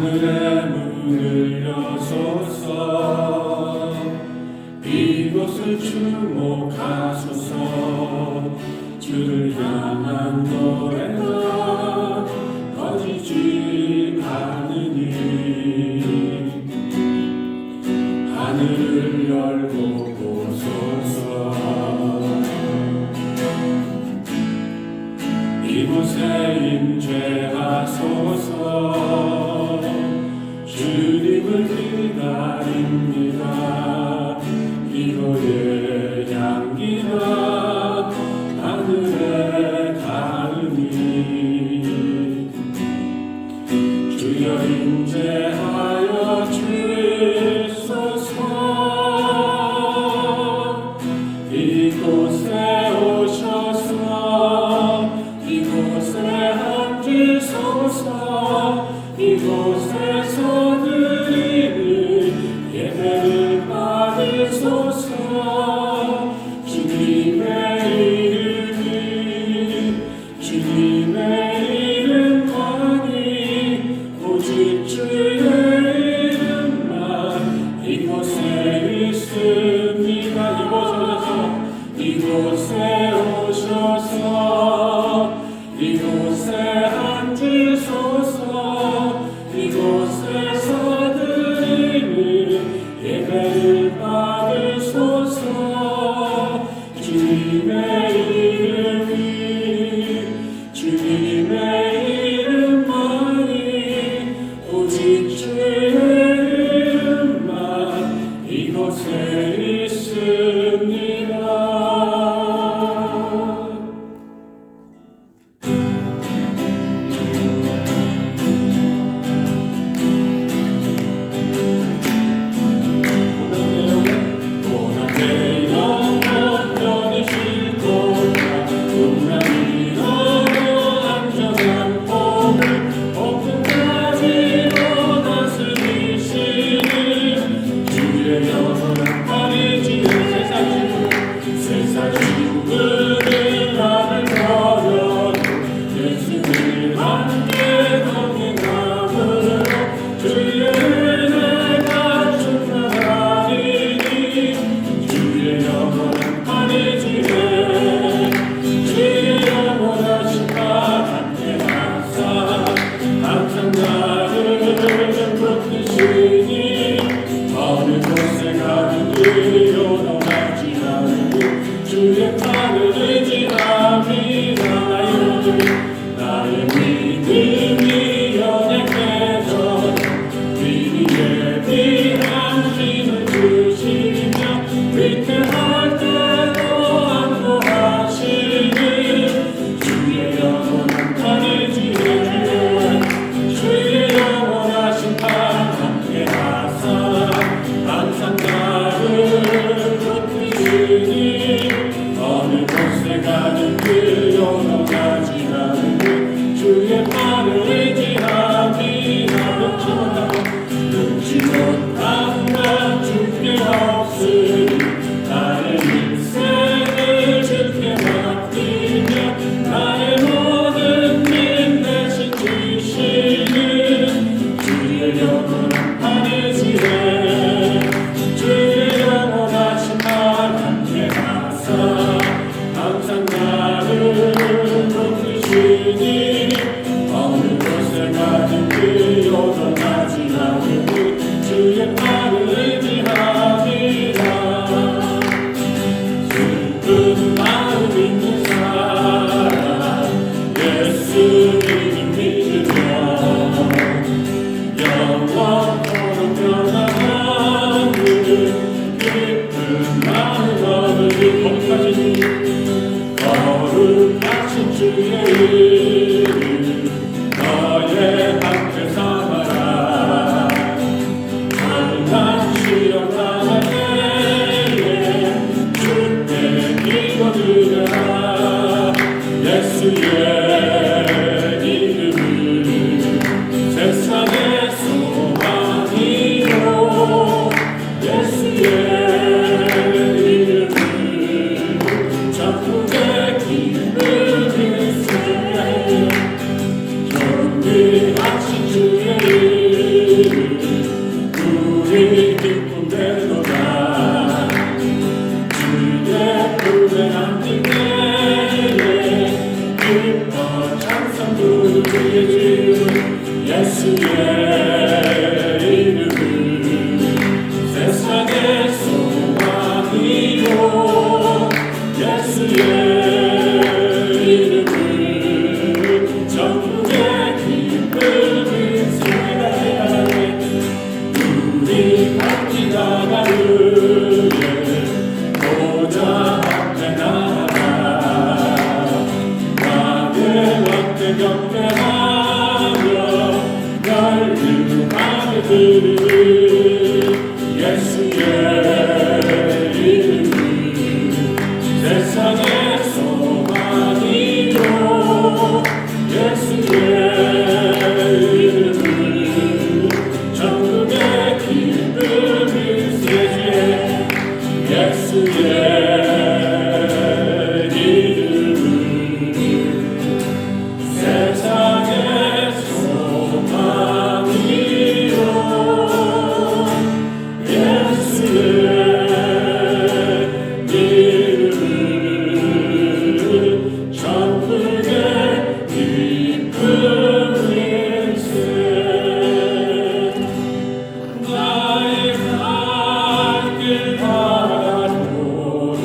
하늘의 문을 여소서. 이곳을 주목하소서. 주를 향한 노래가 꺼지지 않으니 하늘을 열고 보소서. 이곳에 임재하소서. 주님을 기다립니다. 기도의 향기가 하늘에 닿으니 주여 임재하여 주소서. 이곳에 오셔서 이곳에 앉으소서. 이곳에서 드리는 예배를 받으소서. 주님의 이름만이 오직 주의 이름만 이곳에 있습니다. 이곳에 오셔서 이곳에 앉으소서. 이곳에서 드리는 예배를 받으소서. 주님의 이름만이 오직 주의 이름만 이곳에 있습니다. 주의 팔을 의지합니다. 나의 믿음이 연약해져 위기에 비한 힘을 주시며 위태할 때도 안도하시니 주의 영원한 팔을 지혜 주의 영원하신 팔 함께하사 항상 나를 붙드시니 어느 곳에 가든지 영원하지 않는 주의 팔을 의지합니다. 능치 못한 것 주께 없으니 나의 인생을 주께 맡기며 나의 모든 일 대신 주시는 주의 영원한 팔을 지혜 주의 영원하신 팔 함께하사 항상 나를 붙드시니 어느 곳에 가든지 요동하지 않는 주의 팔을 의지합니다. 슬픈 마음 있는 사람 예수님 믿으며 영원토록 변함없는 기쁜 마음 얻으리. 거룩하신 주의 이름 너의 함께 삼아라. 찬란 시험 당할 때에 주께 기도드려라. 예수의 이름은 세상의 소망이요 예수의 하신 주의 예수의 이름을 전국의 기쁨을 세워야 해. 우리 함께 나가르에 보좌 앞에 나아가 나의 왕께 경배하며 열림하게 들으 예수의 이름을 세상의 소망이요 예수의 이름을 전국의 기쁨을 세주에 예수의 이름을 세상의 소망이요 예수의 이름을 전국의 기쁨일세. 나의 갈 길 가도록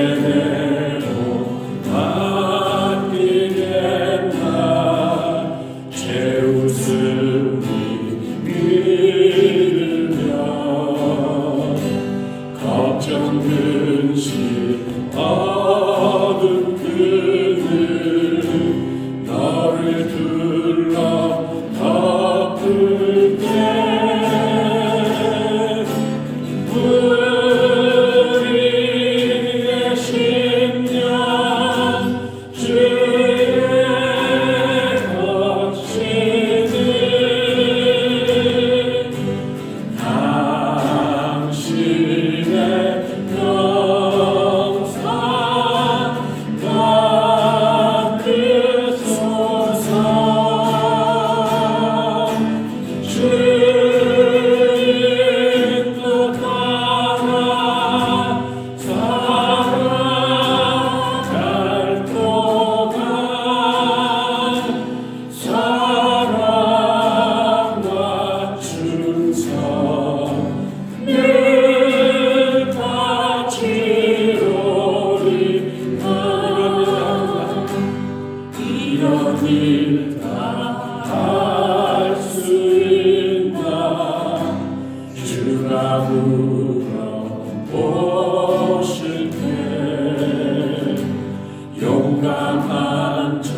예배로 바뀌겠나 제 웃음이 믿으며 걱정 근심 어둠 그늘 너를 둘러 덮을 때 우리의 심령 주의 거치니 당신의 영상 받으소서 주의 뜻 따라 살아갈 동안 사랑과 충성 늘 같이 오리라 이런 일 다 할 수 있나 주가 물어보실 때 용감한 자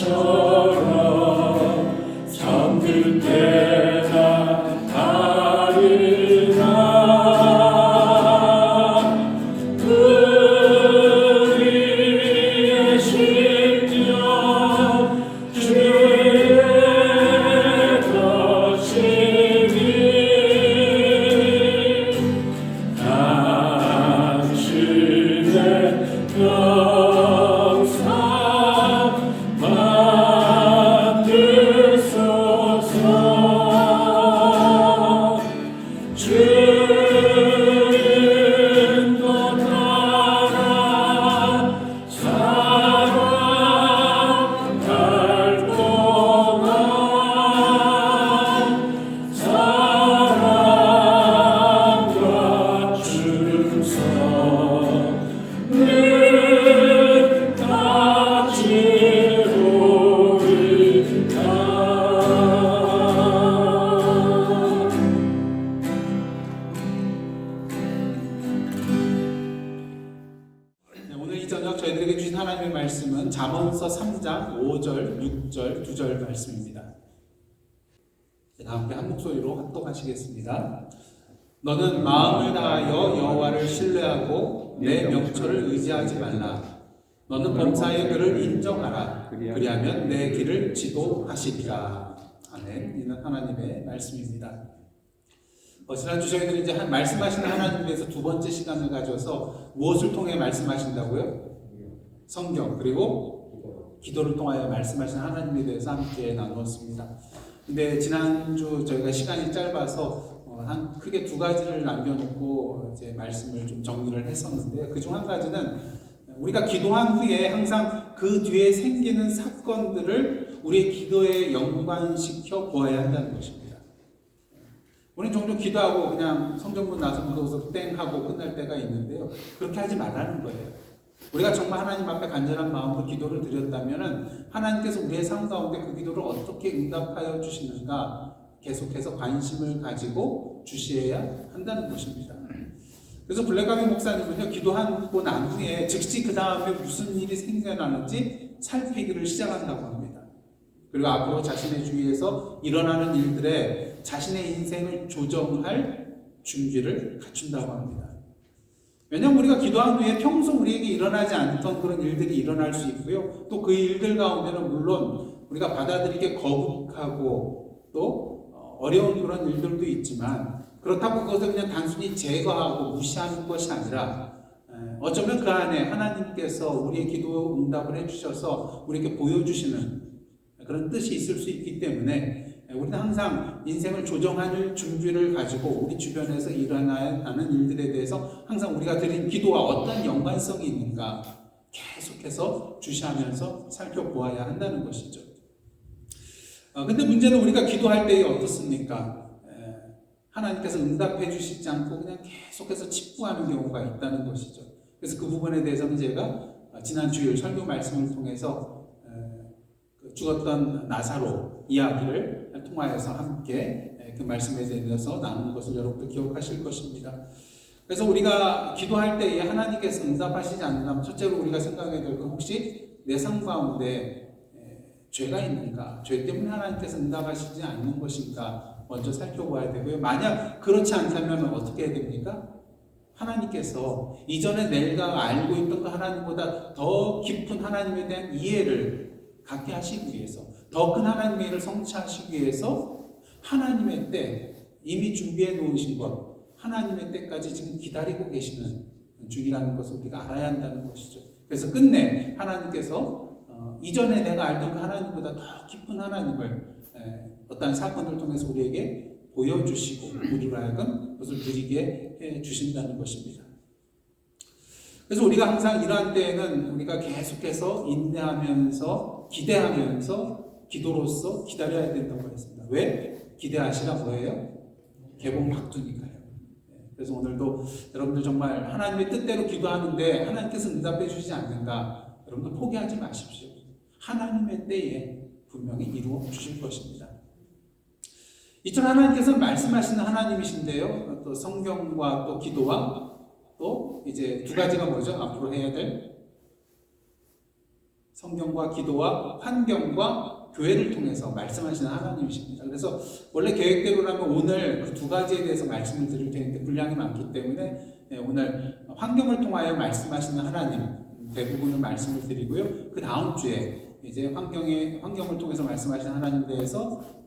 옛날처럼 잠들 때나 다르나 우리의 심령 주의 거치니 당신의 영상 만드소서 주인 것 따라 살아갈 동안 사랑과 충성 늘 같이 오리라 네, 오늘 이 저녁 저희들에게 주신 하나님의 말씀은 잠언서 3장 5절, 6절, 2절 말씀입니다. 다 함께 한 목소리로 합독하시겠습니다. 너는 마음을 다하여 여호와를 신뢰하고 내 명철을 의지하지 말라. 너는 범사의 그를 인정하라. 그리하면 내 길을 지도하시리라. 아멘. 이는 하나님의 말씀입니다. 지난주 저희들이 이제 말씀하시는 하나님에 대해서 두 번째 시간을 가져서 무엇을 통해 말씀하신다고요? 성경 그리고 기도를 통하여 말씀하시는 하나님에 대해서 함께 나누었습니다. 근데 지난주 저희가 시간이 짧아서 한 크게 두 가지를 남겨놓고 이제 말씀을 좀 정리를 했었는데 그중 한 가지는 우리가 기도한 후에 항상 그 뒤에 생기는 사건들을 우리의 기도에 연관시켜 보아야 한다는 것입니다. 우리는 종종 기도하고 그냥 성경문 나서 무서워서 땡 하고 끝날 때가 있는데요. 그렇게 하지 말라는 거예요. 우리가 정말 하나님 앞에 간절한 마음으로 기도를 드렸다면 하나님께서 우리의 삶 가운데 그 기도를 어떻게 응답하여 주시는가 계속해서 관심을 가지고 주셔야 한다는 것입니다. 그래서 블랙가비 목사님은요, 기도하고 난 후에 즉시 그 다음에 무슨 일이 생겨나는지 살피기를 시작한다고 합니다. 그리고 앞으로 자신의 주위에서 일어나는 일들에 자신의 인생을 조정할 준비를 갖춘다고 합니다. 왜냐하면 우리가 기도한 후에 평소 우리에게 일어나지 않던 그런 일들이 일어날 수 있고요. 또 그 일들 가운데는 물론 우리가 받아들이기 거북하고 또 어려운 그런 일들도 있지만 그렇다고 그것을 그냥 단순히 제거하고 무시하는 것이 아니라 어쩌면 그 안에 하나님께서 우리의 기도 응답을 해주셔서 우리에게 보여주시는 그런 뜻이 있을 수 있기 때문에 우리는 항상 인생을 조정할 준비를 가지고 우리 주변에서 일어나는 일들에 대해서 항상 우리가 드린 기도와 어떤 연관성이 있는가 계속해서 주시하면서 살펴보아야 한다는 것이죠. 근데 문제는 우리가 기도할 때에 어떻습니까? 하나님께서 응답해 주시지 않고 그냥 계속해서 칩부하는 경우가 있다는 것이죠. 그래서 그 부분에 대해서는 제가 지난 주일 설교 말씀을 통해서 죽었던 나사로 이야기를 통하여서 함께 그 말씀에 대해서 나누는 것을 여러분들 기억하실 것입니다. 그래서 우리가 기도할 때에 하나님께서 응답하시지 않는다면 첫째로 우리가 생각해야 될 건 혹시 내 삶 가운데 죄가 있는가? 죄 때문에 하나님께서 응답하시지 않는 것인가? 먼저 살펴봐야 되고요. 만약 그렇지 않다면 어떻게 해야 됩니까? 하나님께서 이전에 내가 알고 있던 그 하나님보다 더 깊은 하나님에 대한 이해를 갖게 하시기 위해서, 더 큰 하나님의 일을 성취하시기 위해서 하나님의 때, 이미 준비해 놓으신 것, 하나님의 때까지 지금 기다리고 계시는 중이라는 것을 우리가 알아야 한다는 것이죠. 그래서 끝내 하나님께서 이전에 내가 알던 그 하나님보다 더 깊은 하나님을 어떤 사건을 통해서 우리에게 보여주시고 우리로 하여금 그것을 누리게 해주신다는 것입니다. 그래서 우리가 항상 이러한 때에는 우리가 계속해서 인내하면서 기대하면서 기도로서 기다려야 된다고 했습니다. 왜? 기대하시라 뭐예요? 개봉 박두니까요. 그래서 오늘도 여러분들 정말 하나님의 뜻대로 기도하는데 하나님께서 응답해 주시지 않는가? 여러분들 포기하지 마십시오. 하나님의 때에 분명히 이루어 주실 것입니다. 이처럼 하나님께서 말씀하시는 하나님이신데요. 또 성경과 또 기도와 또 이제 두 가지가 뭐죠? 앞으로 해야 될 성경과 기도와 환경과 교회를 통해서 말씀하시는 하나님이십니다. 그래서 원래 계획대로라면 오늘 그 두 가지에 대해서 말씀을 드릴 텐데 분량이 많기 때문에 오늘 환경을 통하여 말씀하시는 하나님 대부분을 말씀을 드리고요. 그 다음 주에 이제 환경을 통해서 말씀하시는 하나님에 대해서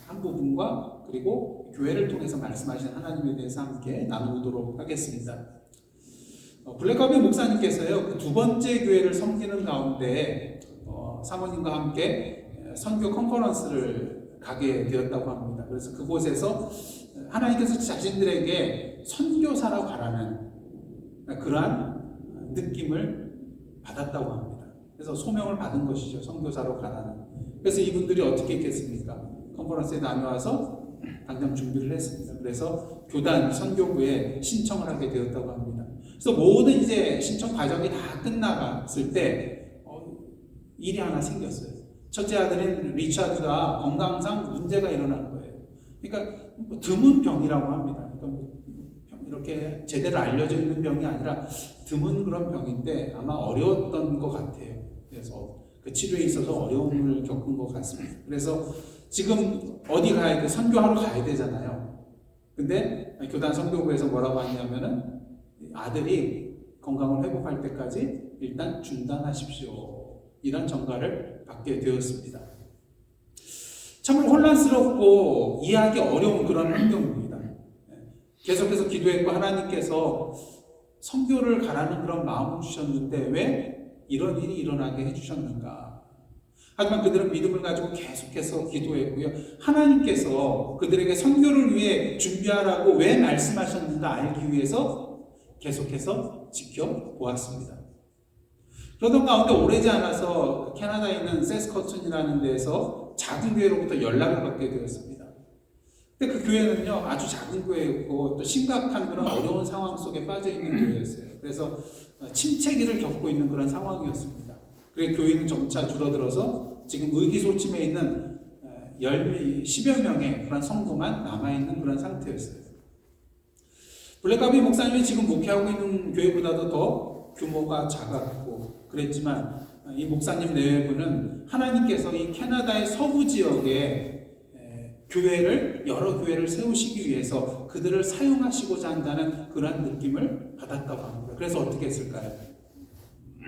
한 부분과 그리고 교회를 통해서 말씀하시는 하나님에 대해서 함께 나누도록 하겠습니다. 블랙가비 목사님께서요, 그 두 번째 교회를 섬기는 가운데 사모님과 함께 선교 컨퍼런스를 가게 되었다고 합니다. 그래서 그곳에서 하나님께서 자신들에게 선교사라고 가라는 그러한 느낌을 받았다고 합니다. 그래서 소명을 받은 것이죠. 선교사로 가라는. 그래서 이분들이 어떻게 했겠습니까? 컨퍼런스에 다녀와서 당장 준비를 했습니다. 그래서 교단 선교부에 신청을 하게 되었다고 합니다. 그래서 모든 이제 신청 과정이 다 끝나갔을 때 일이 하나 생겼어요. 첫째 아들인 리차드가 건강상 문제가 일어난 거예요. 그러니까 드문 병이라고 합니다. 그러니까 이렇게 제대로 알려져 있는 병이 아니라 드문 그런 병인데 아마 어려웠던 것 같아요. 그래서 그 치료에 있어서 어려움을 겪은 것 같습니다. 그래서 지금 어디 가야 돼? 선교하러 가야 되잖아요. 근데 교단 선교부에서 뭐라고 하냐면은 아들이 건강을 회복할 때까지 일단 중단하십시오. 이런 전가를 받게 되었습니다. 참으로 혼란스럽고 이해하기 어려운 그런 환경입니다. 계속해서 기도했고 하나님께서 선교를 가라는 그런 마음을 주셨는데 왜 이런 일이 일어나게 해주셨는가? 하지만 그들은 믿음을 가지고 계속해서 기도했고요. 하나님께서 그들에게 선교를 위해 준비하라고 왜 말씀하셨는가 알기 위해서 계속해서 지켜보았습니다. 그러던 가운데 오래지 않아서 캐나다에 있는 세스커튼이라는 데에서 작은 교회로부터 연락을 받게 되었습니다. 근데 그 교회는요, 아주 작은 교회였고 또 심각한 그런 어려운 상황 속에 빠져 있는 교회였어요. 그래서 침체기를 겪고 있는 그런 상황이었습니다. 그래서 교회는 점차 줄어들어서 지금 의기소침해 있는 10여 명의 그런 성도만 남아있는 그런 상태였어요. 블랙가비 목사님이 지금 목회하고 있는 교회보다도 더 규모가 작았고 그랬지만 이 목사님 내외부는 하나님께서 이 캐나다의 서부 지역에 여러 교회를 세우시기 위해서 그들을 사용하시고자 한다는 그런 느낌을 받았다고 합니다. 그래서 어떻게 했을까요?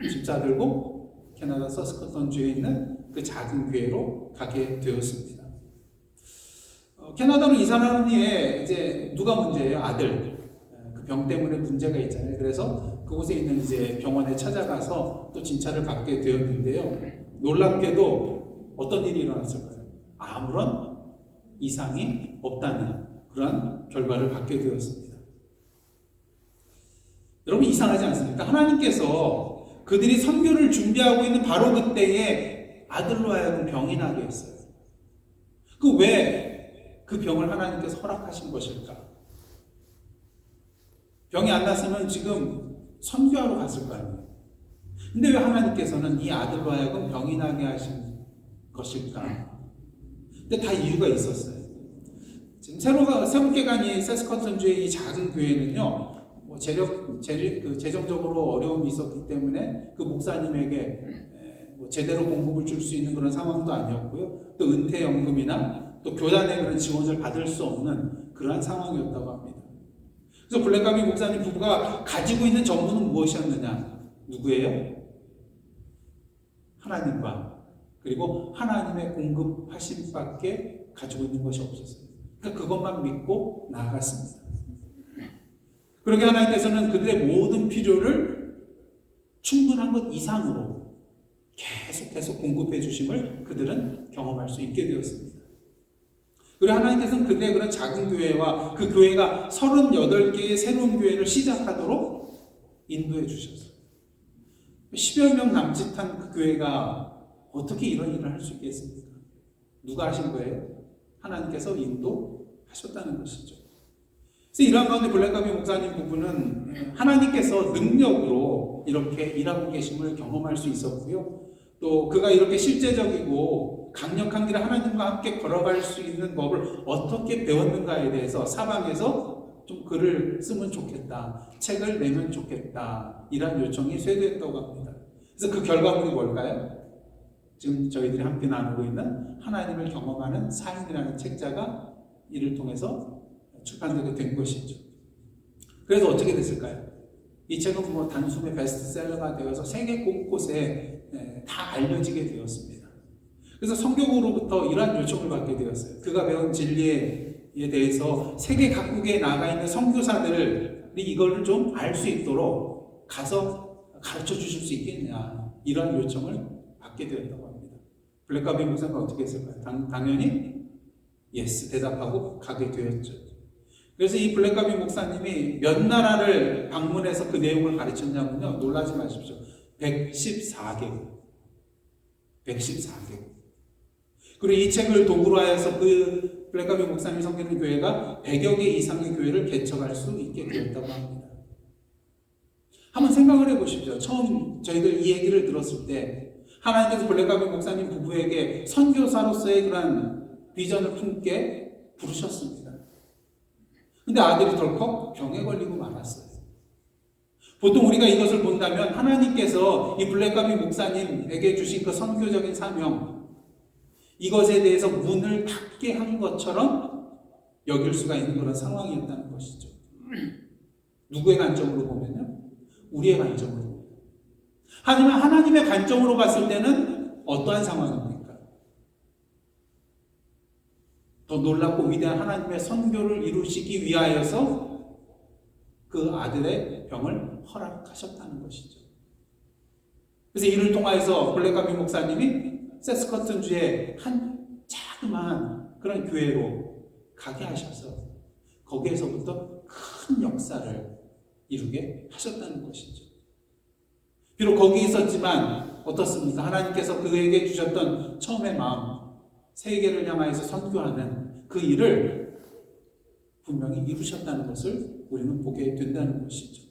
집사 들고 캐나다 서스커턴주에 있는 그 작은 교회로 가게 되었습니다. 캐나다로 이사하는 뒤에 이제 누가 문제예요? 아들. 그 병 때문에 문제가 있잖아요. 그래서 그곳에 있는 이제 병원에 찾아가서 또 진찰을 받게 되었는데요. 놀랍게도 어떤 일이 일어났을까요? 아무런 이상이 없다는 그런 결과를 받게 되었습니다. 여러분 이상하지 않습니까? 하나님께서 그들이 선교를 준비하고 있는 바로 그때에 아들로 하여금 병이 나게 했어요. 왜 그 병을 하나님께서 허락하신 것일까? 병이 안 났으면 지금 선교하러 갔을 거 아니에요. 근데 왜 하나님께서는 이 아들로 하여금 병이 나게 하신 것일까? 근데 다 이유가 있었어요. 지금 새롭게 간 이 세스커튼주의 이 작은 교회는요, 뭐 재정적으로 어려움이 있었기 때문에 그 목사님에게 뭐 제대로 공급을 줄 수 있는 그런 상황도 아니었고요. 또 은퇴연금이나 또 교단의 그런 지원을 받을 수 없는 그러한 상황이었다고 합니다. 그래서 블랙가비 목사님 부부가 가지고 있는 전부는 무엇이었느냐? 누구예요? 하나님과 그리고 하나님의 공급하심밖에 가지고 있는 것이 없었어요. 그러니까 그것만 믿고 나아갔습니다. 그러게 하나님께서는 그들의 모든 필요를 충분한 것 이상으로 계속해서 공급해 주심을 그들은 경험할 수 있게 되었습니다. 그리고 하나님께서는 그들의 그런 작은 교회와 그 교회가 38개의 새로운 교회를 시작하도록 인도해 주셨어요. 10여 명 남짓한 그 교회가 어떻게 이런 일을 할 수 있겠습니까? 누가 하신 거예요? 하나님께서 인도하셨다는 것이죠. 그래서 이러한 가운데 블랙가비 목사님 부부는 하나님께서 능력으로 이렇게 일하고 계심을 경험할 수 있었고요. 또 그가 이렇게 실제적이고 강력한 길을 하나님과 함께 걸어갈 수 있는 법을 어떻게 배웠는가에 대해서 사방에서 좀 글을 쓰면 좋겠다, 책을 내면 좋겠다, 이런 요청이 쇄도했다고 합니다. 그래서 그 결과물이 뭘까요? 지금 저희들이 함께 나누고 있는 하나님을 경험하는 삶이라는 책자가 이를 통해서 출판되게 된 것이죠. 그래서 어떻게 됐을까요? 이 책은 뭐 단숨에 베스트셀러가 되어서 세계 곳곳에 다 알려지게 되었습니다. 그래서 성경으로부터 이러한 요청을 받게 되었어요. 그가 배운 진리에 대해서 세계 각국에 나가 있는 선교사들이 이걸 좀 알 수 있도록 가서 가르쳐 주실 수 있겠냐, 이러한 요청을 받게 되었다고 합니다. 블랙가비 목사가 어떻게 했을까요? 당연히 예스 대답하고 가게 되었죠. 그래서 이 블랙가비 목사님이 몇 나라를 방문해서 그 내용을 가르쳤냐면요, 놀라지 마십시오. 114개국. 114개국. 그리고 이 책을 도구로 하여서 그 블랙가비 목사님이 섬기는 교회가 100여 개 이상의 교회를 개척할 수 있게 되었다고 합니다. 한번 생각을 해보십시오. 처음 저희들 이 얘기를 들었을 때 하나님께서 블랙가비 목사님 부부에게 선교사로서의 그런 비전을 품게 부르셨습니다. 근데 아들이 덜컥 병에 걸리고 말았어요. 보통 우리가 이것을 본다면 하나님께서 이 블랙가비 목사님에게 주신 그 선교적인 사명, 이것에 대해서 문을 닫게 한 것처럼 여길 수가 있는 그런 상황이었다는 것이죠. 누구의 관점으로 보면요? 우리의 관점으로. 하지만 하나님의 관점으로 봤을 때는 어떠한 상황입니까? 더 놀랍고 위대한 하나님의 선교를 이루시기 위하여서 그 아들의 병을 허락하셨다는 것이죠. 그래서 이를 통하여서 블랙가비 목사님이 세스커튼주의 한 자그마한 그런 교회로 가게 하셔서 거기에서부터 큰 역사를 이루게 하셨다는 것이죠. 비록 거기 있었지만 어떻습니까? 하나님께서 그에게 주셨던 처음의 마음, 세계를 향하여서 선교하는 그 일을 분명히 이루셨다는 것을 우리는 보게 된다는 것이죠.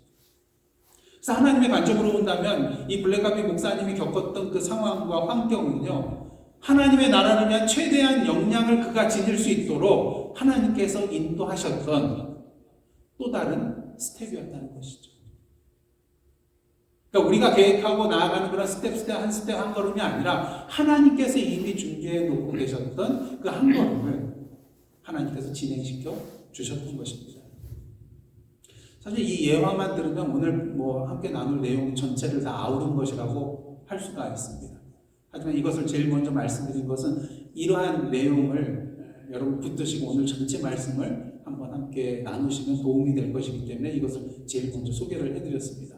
그래서 하나님의 관점으로 본다면 이 블랙가비 목사님이 겪었던 그 상황과 환경은요, 하나님의 나라를 위한 최대한 역량을 그가 지닐 수 있도록 하나님께서 인도하셨던 또 다른 스텝이었다는 것이죠. 그러니까 우리가 계획하고 나아가는 그런 스텝 한 걸음이 아니라 하나님께서 이미 준비해 놓고 계셨던 그 한 걸음을 하나님께서 진행시켜 주셨던 것입니다. 사실 이 예화만 들으면 오늘 뭐 함께 나눌 내용 전체를 다 아우른 것이라고 할 수가 있습니다. 하지만 이것을 제일 먼저 말씀드린 것은 이러한 내용을 여러분 붙드시고 오늘 전체 말씀을 한번 함께 나누시면 도움이 될 것이기 때문에 이것을 제일 먼저 소개를 해드렸습니다.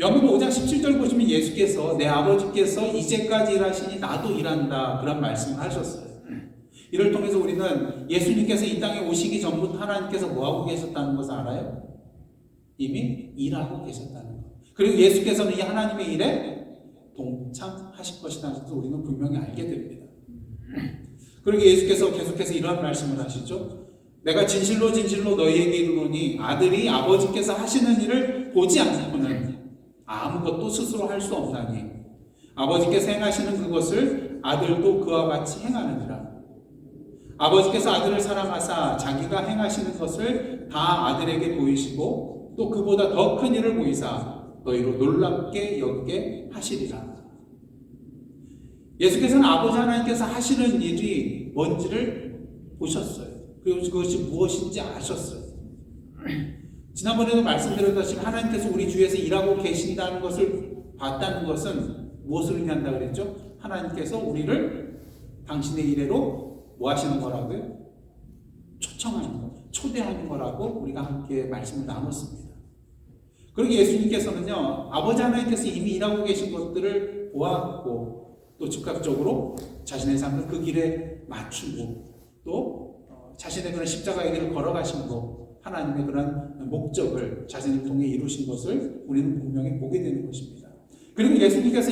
요한복음 5장 17절 보시면 예수께서 내 아버지께서 이제까지 일하시니 나도 일한다, 그런 말씀을 하셨어요. 이를 통해서 우리는 예수님께서 이 땅에 오시기 전부터 하나님께서 뭐하고 계셨다는 것을 알아요? 이미 일하고 계셨다는 것. 그리고 예수께서는 이 하나님의 일에 동참하실 것이라는 것을 우리는 분명히 알게 됩니다. 그리고 예수께서 계속해서 이러한 말씀을 하시죠. 내가 진실로 진실로 너희에게 이르노니 아들이 아버지께서 하시는 일을 보지 않고는 아무것도 스스로 할 수 없나니 아버지께서 행하시는 그것을 아들도 그와 같이 행하느니라. 아버지께서 아들을 사랑하사 자기가 행하시는 것을 다 아들에게 보이시고 또 그보다 더 큰 일을 보이사 너희로 놀랍게 여기게 하시리라. 예수께서는 아버지 하나님께서 하시는 일이 뭔지를 보셨어요. 그리고 그것이 무엇인지 아셨어요. 지난번에도 말씀드렸다시피 하나님께서 우리 주위에서 일하고 계신다는 것을 봤다는 것은 무엇을 의미한다 그랬죠? 하나님께서 우리를 당신의 이래로 뭐 하시는 거라고요? 초청하는 거, 초대하는 거라고 우리가 함께 말씀을 나눴습니다. 그리고 예수님께서는요, 아버지 하나님께서 이미 일하고 계신 것들을 보았고 또 즉각적으로 자신의 삶을 그 길에 맞추고 또 자신의 그런 십자가의 길을 걸어가신 거, 하나님의 그런 목적을 자신을 통해 이루신 것을 우리는 분명히 보게 되는 것입니다. 그리고 예수님께서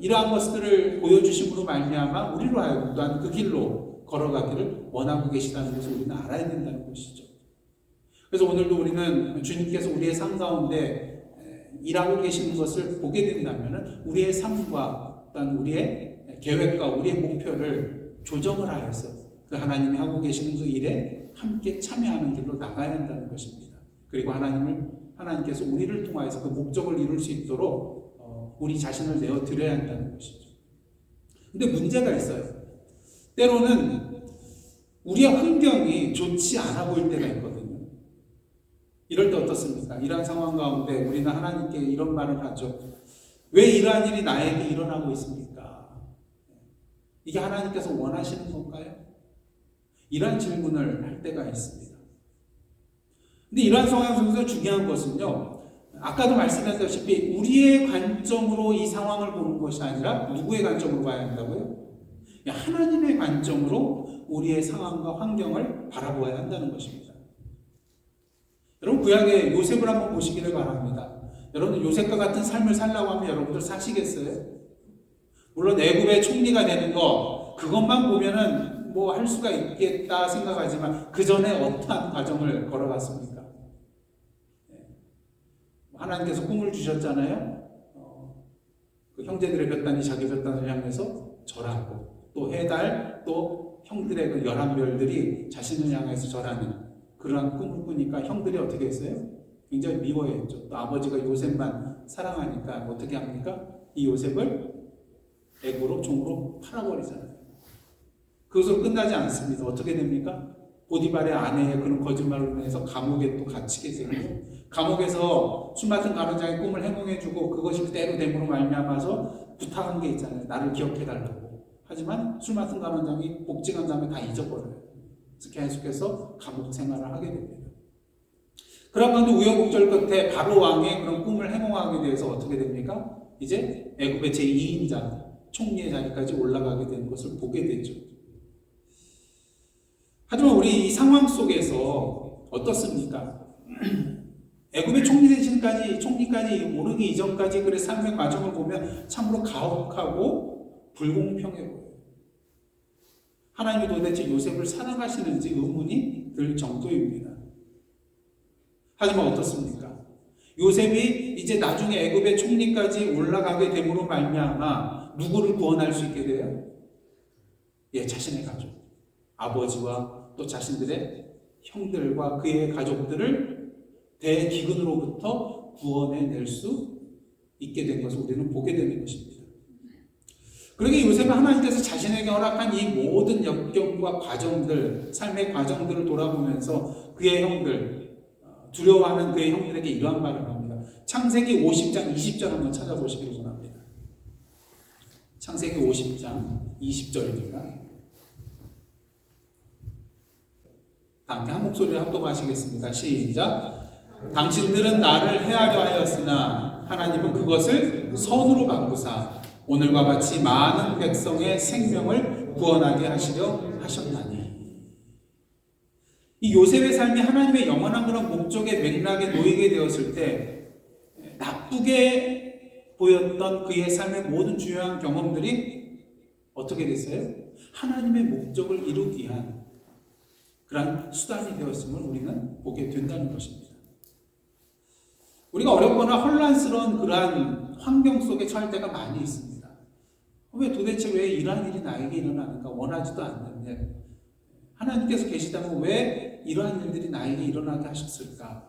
이러한 것들을 보여주심으로 말미암아 우리로 하여금 또한 그 길로 걸어가기를 원하고 계시다는 것을 우리는 알아야 된다는 것이죠. 그래서 오늘도 우리는 주님께서 우리의 삶 가운데 일하고 계시는 것을 보게 된다면 우리의 삶과 또한 우리의 계획과 우리의 목표를 조정을 하여서 그 하나님이 하고 계시는 그 일에 함께 참여하는 길로 나가야 한다는 것입니다. 그리고 하나님께서 우리를 통하여서 그 목적을 이룰 수 있도록 우리 자신을 내어 드려야 한다는 것이죠. 근데 문제가 있어요. 때로는 우리의 환경이 좋지 않아 보일 때가 있거든요. 이럴 때 어떻습니까? 이러한 상황 가운데 우리는 하나님께 이런 말을 하죠. 왜 이러한 일이 나에게 일어나고 있습니까? 이게 하나님께서 원하시는 건가요? 이러한 질문을 할 때가 있습니다. 근데 이러한 상황 속에서 중요한 것은요, 아까도 말씀드렸다시피 우리의 관점으로 이 상황을 보는 것이 아니라 누구의 관점으로 봐야 한다고요? 하나님의 관점으로 우리의 상황과 환경을 바라보아야 한다는 것입니다. 여러분, 구약의 요셉을 한번 보시기를 바랍니다. 여러분, 요셉과 같은 삶을 살라고 하면 여러분들 사시겠어요? 물론 애굽의 총리가 되는 것, 그것만 보면은 뭐 할 수가 있겠다 생각하지만 그 전에 어떠한 과정을 걸어갔습니까? 하나님께서 꿈을 주셨잖아요. 그 형제들의 볕단이 자기 볕단을 향해서 절하고 또 해달 또 형들의 그 11별들이 자신을 향해서 절하는 그러한 꿈을 꾸니까 형들이 어떻게 했어요? 굉장히 미워했죠. 또 아버지가 요셉만 사랑하니까 어떻게 합니까? 이 요셉을 애고로 종으로 팔아버리잖아요. 그것으로 끝나지 않습니다. 어떻게 됩니까? 보디발의 아내의 그런 거짓말로 인해서 감옥에 또 갇히게 되고 감옥에서 술 맡은 간원장의 꿈을 해몽해주고 그것이 그대로 됨으로 말미암아서 부탁한 게 있잖아요. 나를 기억해달라고. 하지만 술 맡은 간원장이 복직한 다음에 다 잊어버려요. 그래서 계속해서 감옥 생활을 하게 됩니다. 그런 가운데 우여곡절 끝에 바로 왕의 그런 꿈을 해몽하게 돼서 어떻게 됩니까? 이제 애굽의 제2인자 총리의 자리까지 올라가게 되는 것을 보게 되죠. 하지만 우리 이 상황 속에서 어떻습니까? 애굽의 총리까지 오르기 이전까지 그의 삶의 과정을 보면 참으로 가혹하고 불공평해 보여요. 하나님이 도대체 요셉을 사랑하시는지 의문이 들 정도입니다. 하지만 어떻습니까? 요셉이 이제 나중에 애굽의 총리까지 올라가게 됨으로 말미암아 누구를 구원할 수 있게 돼요? 자신의 가족, 아버지와 또 자신들의 형들과 그의 가족들을 대기근으로부터 구원해낼 수 있게 된 것을 우리는 보게 되는 것입니다. 그러게 요셉은 하나님께서 자신에게 허락한 이 모든 역경과 과정들, 삶의 과정들을 돌아보면서 그의 형들, 두려워하는 그의 형들에게 이러한 말을 합니다. 창세기 50장 20절 한번 찾아보시기를 원합니다. 창세기 50장 20절입니다. 함께 한 목소리를 합동하시겠습니다. 시작. 당신들은 나를 해하려 하였으나 하나님은 그것을 선으로 바꾸사 오늘과 같이 많은 백성의 생명을 구원하게 하시려 하셨나니. 이 요셉의 삶이 하나님의 영원한 그런 목적의 맥락에 놓이게 되었을 때 나쁘게 보였던 그의 삶의 모든 중요한 경험들이 어떻게 됐어요? 하나님의 목적을 이루기 위한 그런 수단이 되었음을 우리는 보게 된다는 것입니다. 우리가 어렵거나 혼란스러운 그러한 환경 속에 처할 때가 많이 있습니다. 도대체 왜 이러한 일이 나에게 일어나는가? 원하지도 않는데 하나님께서 계시다면 왜 이러한 일들이 나에게 일어나게 하셨을까?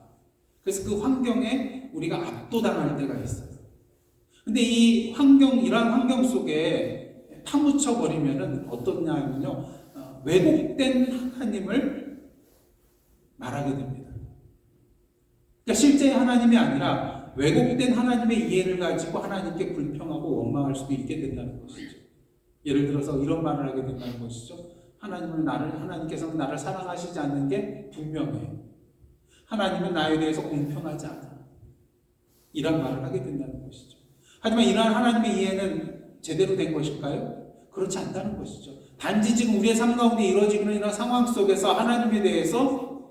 그래서 그 환경에 우리가 압도당할 때가 있어요. 근데 이러한 환경 속에 파묻혀 버리면은 어떻냐면요, 왜곡된 하나님을 말하게 됩니다. 그러니까 실제 하나님이 아니라 왜곡된 하나님의 이해를 가지고 하나님께 불평하고 원망할 수도 있게 된다는 것이죠. 예를 들어서 이런 말을 하게 된다는 것이죠. 하나님께서는 나를 사랑하시지 않는 게 분명해요. 하나님은 나에 대해서 공평하지 않아. 이런 말을 하게 된다는 것이죠. 하지만 이러한 하나님의 이해는 제대로 된 것일까요? 그렇지 않다는 것이죠. 단지 지금 우리의 삶 가운데 이루어지는 이런 상황 속에서 하나님에 대해서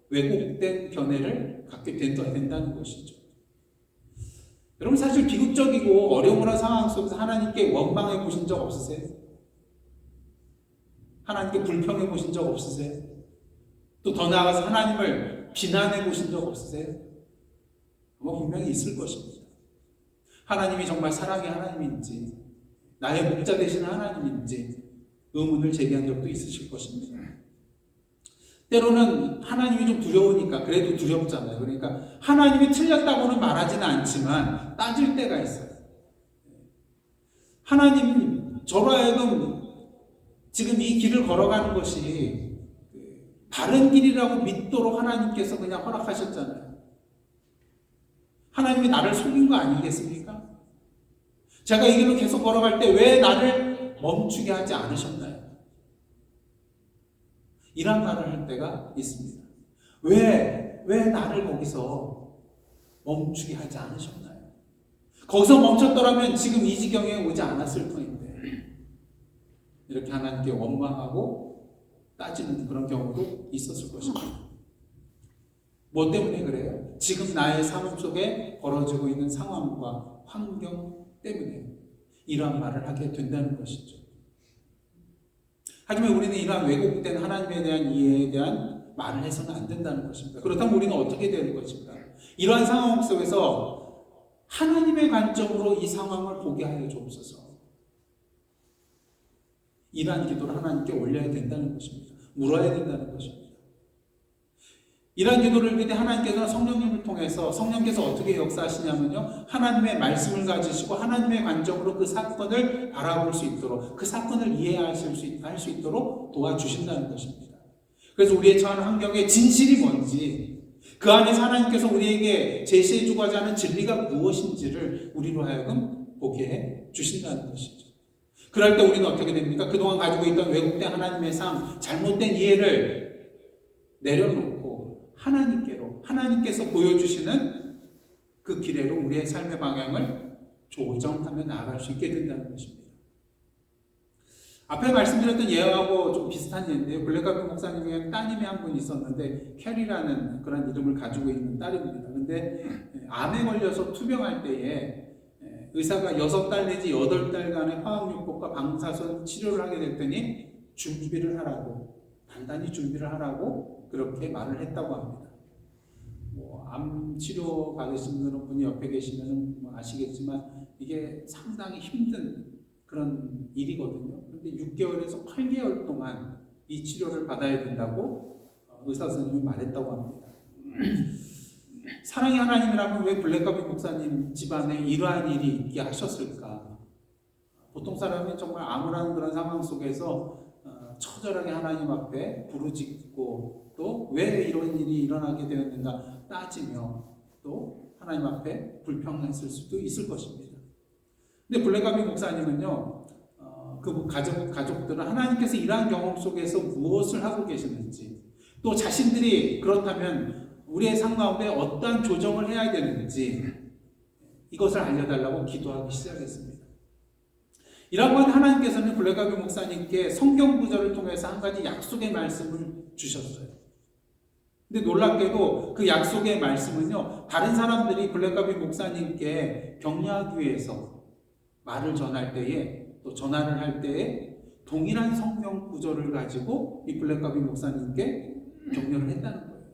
왜곡된 견해를 갖게 된다는 것이죠. 여러분, 사실 비극적이고 어려운 상황 속에서 하나님께 원망해 보신 적 없으세요? 하나님께 불평해 보신 적 없으세요? 또 더 나아가서 하나님을 비난해 보신 적 없으세요? 분명히 있을 것입니다. 하나님이 정말 사랑의 하나님인지 나의 목자 되시는 하나님인지 의문을 제기한 적도 있으실 것입니다. 때로는 하나님이 좀 두려우니까, 그래도 두렵잖아요. 그러니까 하나님이 틀렸다고는 말하지는 않지만 따질 때가 있어요. 하나님, 저로 하여금 지금 이 길을 걸어가는 것이 바른 길이라고 믿도록 하나님께서 그냥 허락하셨잖아요. 하나님이 나를 속인 거 아니겠습니까? 제가 이 길로 계속 걸어갈 때 왜 나를 멈추게 하지 않으셨나요? 이런 말을 할 때가 있습니다. 왜 나를 거기서 멈추게 하지 않으셨나요? 거기서 멈췄더라면 지금 이 지경에 오지 않았을 터인데. 이렇게 하나님께 원망하고 따지는 그런 경우도 있었을 것입니다. 뭐 때문에 그래요? 지금 나의 삶 속에 벌어지고 있는 상황과 환경 때문에 이러한 말을 하게 된다는 것이죠. 하지만 우리는 이러한 왜곡된 하나님에 대한 이해에 대한 말을 해서는 안 된다는 것입니다. 그렇다면 우리는 어떻게 되는 것인가? 이러한 상황 속에서 하나님의 관점으로 이 상황을 보게 하여 주옵소서. 이러한 기도를 하나님께 올려야 된다는 것입니다. 물어야 된다는 것입니다. 이러한 기도를 드릴 때 하나님께서는 성령님을 통해서 성령께서 어떻게 역사하시냐면요, 하나님의 말씀을 가지시고 하나님의 관점으로 그 사건을 바라볼 수 있도록, 그 사건을 이해할 수 있도록 도와주신다는 것입니다. 그래서 우리의 처한 환경의 진실이 뭔지, 그 안에서 하나님께서 우리에게 제시해주고자 하는 진리가 무엇인지를 우리로 하여금 보게 해 주신다는 것이죠. 그럴 때 우리는 어떻게 됩니까? 그동안 가지고 있던 왜곡된 하나님의 삶, 잘못된 이해를 내려놓고 하나님께서 보여주시는 그 길에로 우리의 삶의 방향을 조정하며 나아갈 수 있게 된다는 것입니다. 앞에 말씀드렸던 예하고 좀 비슷한 예인데요. 블랙가비 목사님의 따님이 한 분 있었는데 캐리라는 그런 이름을 가지고 있는 딸입니다. 근데 암에 걸려서 투병할 때에 의사가 6달 내지 8달간의 화학요법과 방사선 치료를 하게 됐더니 단단히 준비를 하라고 그렇게 말을 했다고 합니다. 암 치료 받으시는 분이 옆에 계시면 아시겠지만 이게 상당히 힘든 그런 일이거든요. 그런데 6개월에서 8개월 동안 이 치료를 받아야 된다고 의사 선생님이 말했다고 합니다. 사랑의 하나님이라면 왜 블랙가비 목사님 집안에 이러한 일이 있게 하셨을까? 보통 사람은 정말 암울한 그런 상황 속에서 처절하게 하나님 앞에 부르짖고 또 왜 이런 일이 일어나게 되었는가 따지며 또 하나님 앞에 불평했을 수도 있을 것입니다. 근데 블랙가비 목사님은요, 그 가족들은 하나님께서 이러한 경험 속에서 무엇을 하고 계시는지, 또 자신들이 그렇다면 우리의 삶 가운데 어떠한 조정을 해야 되는지 이것을 알려달라고 기도하기 시작했습니다. 이라고 한 하나님께서는 블랙가비 목사님께 성경 구절을 통해서 한 가지 약속의 말씀을 주셨어요. 근데 놀랍게도 그 약속의 말씀은요, 다른 사람들이 블랙가비 목사님께 격려하기 위해서 말을 전할 때에, 또 전화를 할 때에 동일한 성경 구절을 가지고 이 블랙가비 목사님께 격려를 했다는 거예요.